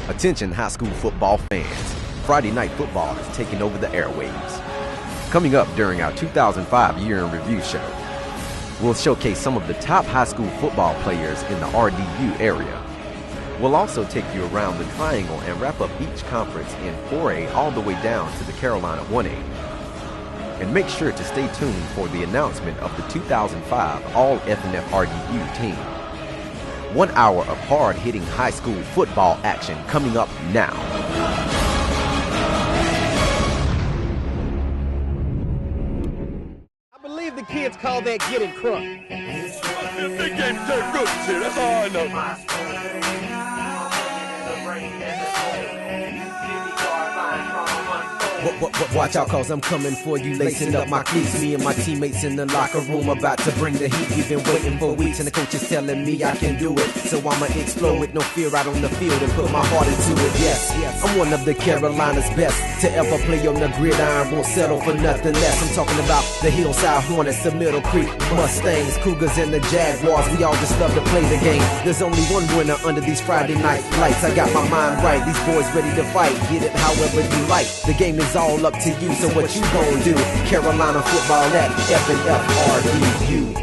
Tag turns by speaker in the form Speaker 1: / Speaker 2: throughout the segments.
Speaker 1: Attention high school football fans, Friday Night Football has taken over the airwaves. Coming up during our 2005 Year in Review show, we'll showcase some of the top high school football players in the RDU area. We'll also take you around the Triangle and wrap up each conference in 4A all the way down to the Carolina 1A. And make sure to stay tuned for the announcement of the 2005 All FNFRDU team. 1 hour of hard-hitting high school football action coming up now.
Speaker 2: I believe the kids call that getting crunk.
Speaker 3: They game turned good shit, that's all I know.
Speaker 4: Watch out, cause I'm coming for you, lacing up my cleats. Me and my teammates in the locker room about to bring the heat. We've been waiting for weeks and the coach is telling me I can do it. So I'ma explode with no fear out on the field and put my heart into it. Yes, I'm one of the Carolina's best to ever play on the gridiron. Won't settle for nothing less. I'm talking about the Hillside Hornets, the Middle Creek Mustangs, Cougars and the Jaguars. We all just love to play the game. There's only one winner under these Friday night lights. I got my mind right, these boys ready to fight. Get it however you like. The game is all up to you, so what you gon' do? Carolina football at FNFRDU.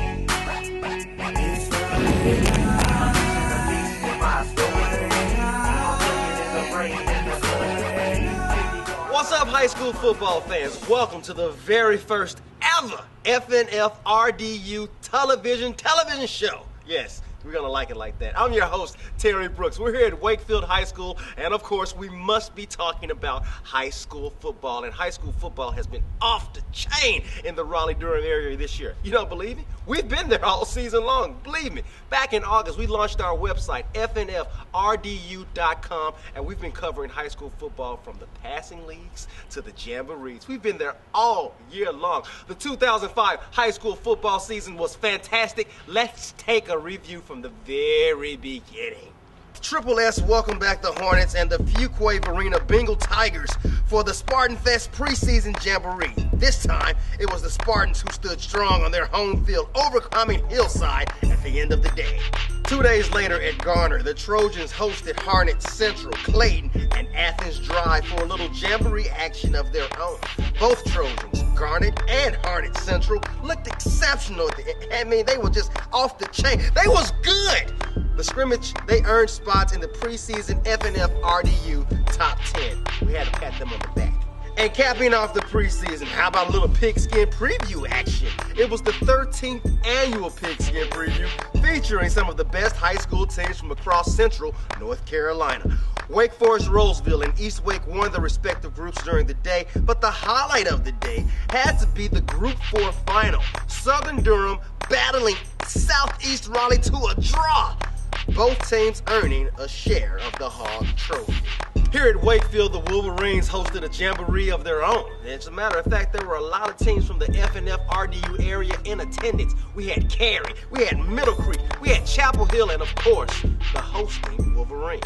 Speaker 2: What's up, high school football fans? Welcome to the very first ever FNFRDU television show. Yes, we're gonna like it like that. I'm your host, Terry Brooks. We're here at Wakefield High School, and of course, we must be talking about high school football. And high school football has been off the chain in the Raleigh-Durham area this year. You don't believe me? We've been there all season long, believe me. Back in August, we launched our website, FNFRDU.com, and we've been covering high school football from the passing leagues to the jamborees. We've been there all year long. The 2005 high school football season was fantastic. Let's take a review from the very beginning. Triple S welcome back the Hornets and the Fuquay Arena Bengal Tigers for the Spartan Fest preseason jamboree. This time, it was the Spartans who stood strong on their home field, overcoming Hillside at the end of the day. 2 days later at Garner, the Trojans hosted Harnett Central, Clayton, and Athens Drive for a little jamboree action of their own. Both Trojans, Garnett and Harnett Central, looked exceptional. They were just off the chain. They was good. The scrimmage, they earned spots in the preseason FNFRDU top 10. We had to pat them on the back. And capping off the preseason, how about a little pigskin preview action? It was the 13th annual pigskin preview featuring some of the best high school teams from across Central North Carolina. Wake Forest, Roseville, and East Wake won their respective groups during the day, but the highlight of the day had to be the Group 4 final. Southern Durham battling Southeast Raleigh to a draw. Both teams earning a share of the Hog Trophy. Here at Wakefield, the Wolverines hosted a jamboree of their own. As a matter of fact, there were a lot of teams from the FNFRDU area in attendance. We had Cary, we had Middle Creek, we had Chapel Hill, and of course, the hosting Wolverines.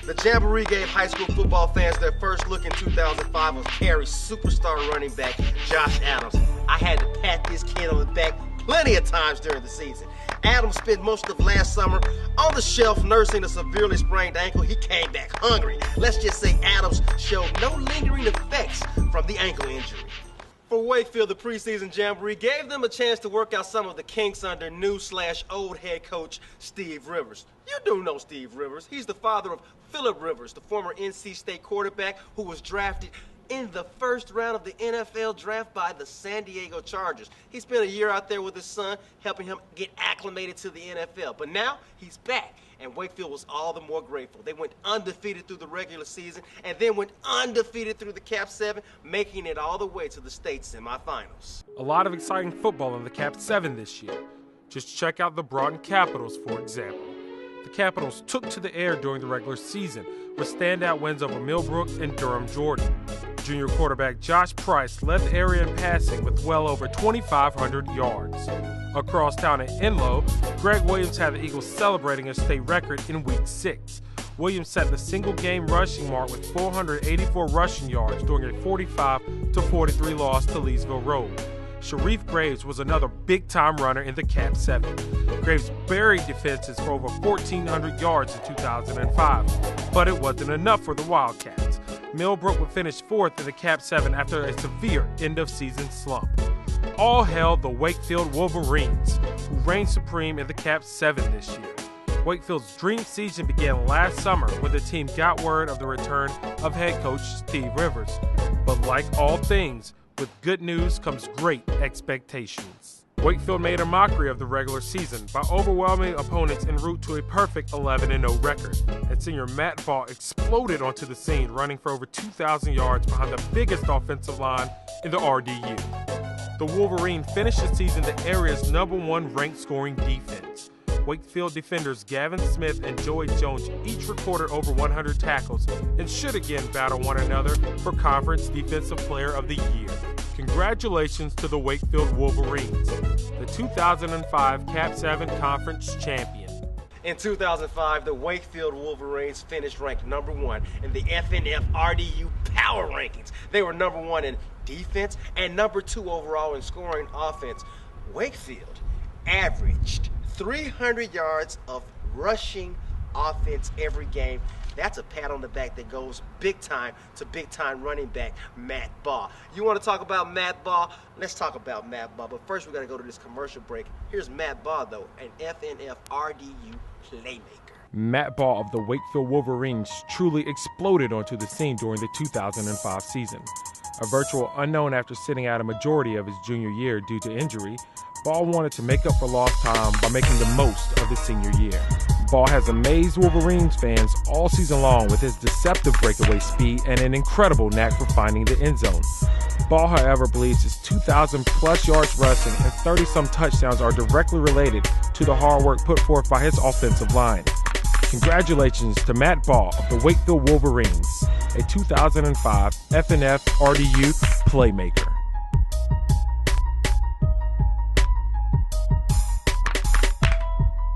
Speaker 2: The jamboree gave high school football fans their first look in 2005 of Cary's superstar running back, Josh Adams. I had to pat this kid on the back plenty of times during the season. Adams spent most of last summer on the shelf nursing a severely sprained ankle. He came back hungry. Let's just say Adams showed no lingering effects from the ankle injury. For Wakefield, the preseason jamboree gave them a chance to work out some of the kinks under new/old head coach Steve Rivers. You do know Steve Rivers. He's the father of Phillip Rivers, the former NC State quarterback who was drafted in the first round of the NFL draft by the San Diego Chargers. He spent a year out there with his son, helping him get acclimated to the NFL. But now he's back, and Wakefield was all the more grateful. They went undefeated through the regular season and then went undefeated through the Cap 7, making it all the way to the state semifinals.
Speaker 5: A lot of exciting football in the Cap 7 this year. Just check out the Broughton Capitals, for example. The Capitals took to the air during the regular season with standout wins over Millbrook and Durham Jordan. Junior quarterback Josh Price led the area in passing with well over 2,500 yards. Across town at Enlow, Greg Williams had the Eagles celebrating a state record in Week 6. Williams set the single-game rushing mark with 484 rushing yards during a 45-43 loss to Leesville Road. Sharif Graves was another big-time runner in the Cap 7. Graves buried defenses for over 1,400 yards in 2005, but it wasn't enough for the Wildcats. Millbrook would finish 4th in the Cap 7 after a severe end-of-season slump. All hail the Wakefield Wolverines, who reigned supreme in the Cap 7 this year. Wakefield's dream season began last summer when the team got word of the return of head coach Steve Rivers. But like all things, with good news comes great expectations. Wakefield made a mockery of the regular season by overwhelming opponents en route to a perfect 11-0 record, and senior Matt Ball exploded onto the scene, running for over 2,000 yards behind the biggest offensive line in the RDU. The Wolverine finished the season the area's #1 ranked scoring defense. Wakefield defenders Gavin Smith and Joey Jones each recorded over 100 tackles and should again battle one another for Conference Defensive Player of the Year. Congratulations to the Wakefield Wolverines, the 2005 Cap 7 Conference champion.
Speaker 2: In 2005, the Wakefield Wolverines finished ranked #1 in the FNFRDU Power Rankings. They were #1 in defense and #2 overall in scoring offense. Wakefield averaged 300 yards of rushing offense every game. That's a pat on the back that goes big time to big time running back Matt Ball. You want to talk about Matt Ball? Let's talk about Matt Ball. But first, we got to go to this commercial break. Here's Matt Ball, though, an FNFRDU playmaker.
Speaker 5: Matt Ball of the Wakefield Wolverines truly exploded onto the scene during the 2005 season. A virtual unknown after sitting out a majority of his junior year due to injury, Ball wanted to make up for lost time by making the most of his senior year. Ball has amazed Wolverines fans all season long with his deceptive breakaway speed and an incredible knack for finding the end zone. Ball, however, believes his 2,000-plus yards rushing and 30-some touchdowns are directly related to the hard work put forth by his offensive line. Congratulations to Matt Ball of the Wakefield Wolverines, a 2005 FNFRDU playmaker.